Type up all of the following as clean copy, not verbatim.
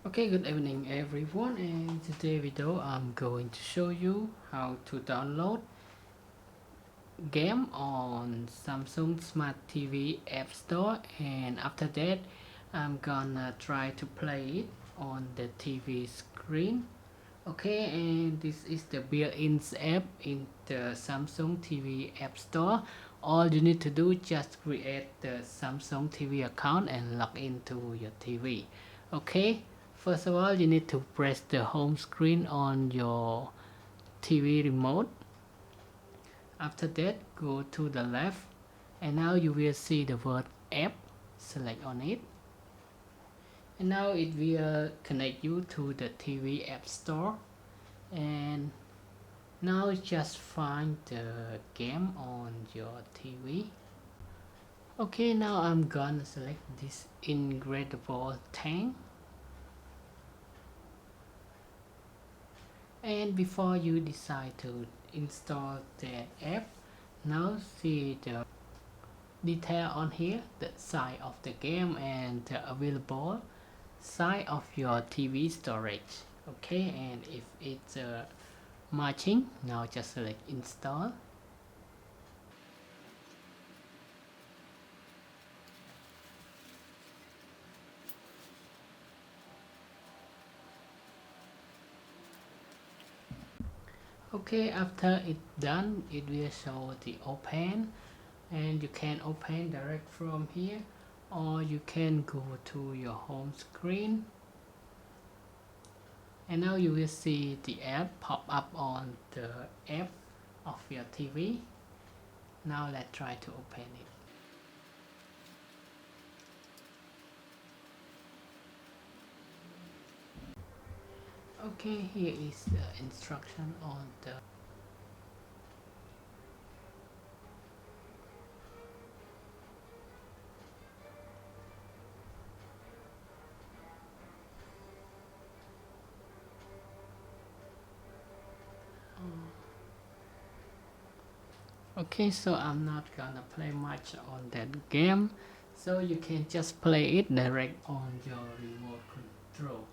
Okay, good evening everyone, and today video I'm going to show you how to download game on Samsung Smart TV App Store, and after that I'm gonna try to play it on the TV screen. Okay, and this is the built-in app in the Samsung TV App Store. All you need to do is just create the Samsung TV account and log into your TV. Okay, first of all you need to press the home screen on your TV remote. After that, go to the left, and now you will see the word app. Select on it, and now it will connect you to the TV App Store. And now just find the game on your TV. Okay, now I'm gonna select this Incredible Tank. And before you decide to install the app, now see the detail on here, the size of the game and the available size of your TV storage. Okay, and if it's matching, now just select install. Okay, after it's done, it will show the open, and you can open direct from here, or you can go to your home screen, and now you will see the app pop up on the app of your TV. Now let's try to open it. Okay, here is the instruction on the Okay, so I'm not gonna play much on that game, so you can just play it direct on your remote control.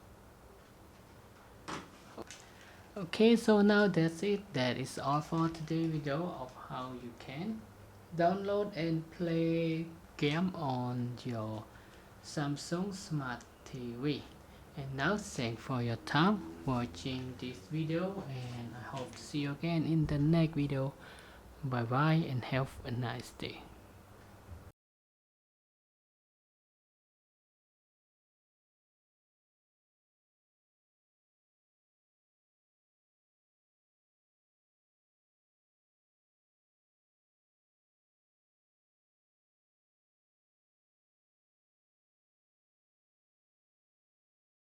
Okay, so now that's it. That is all for today's video of how you can download and play game on your Samsung Smart TV. And now thanks for your time watching this video, and I hope to see you again in the next video. Bye bye and have a nice day.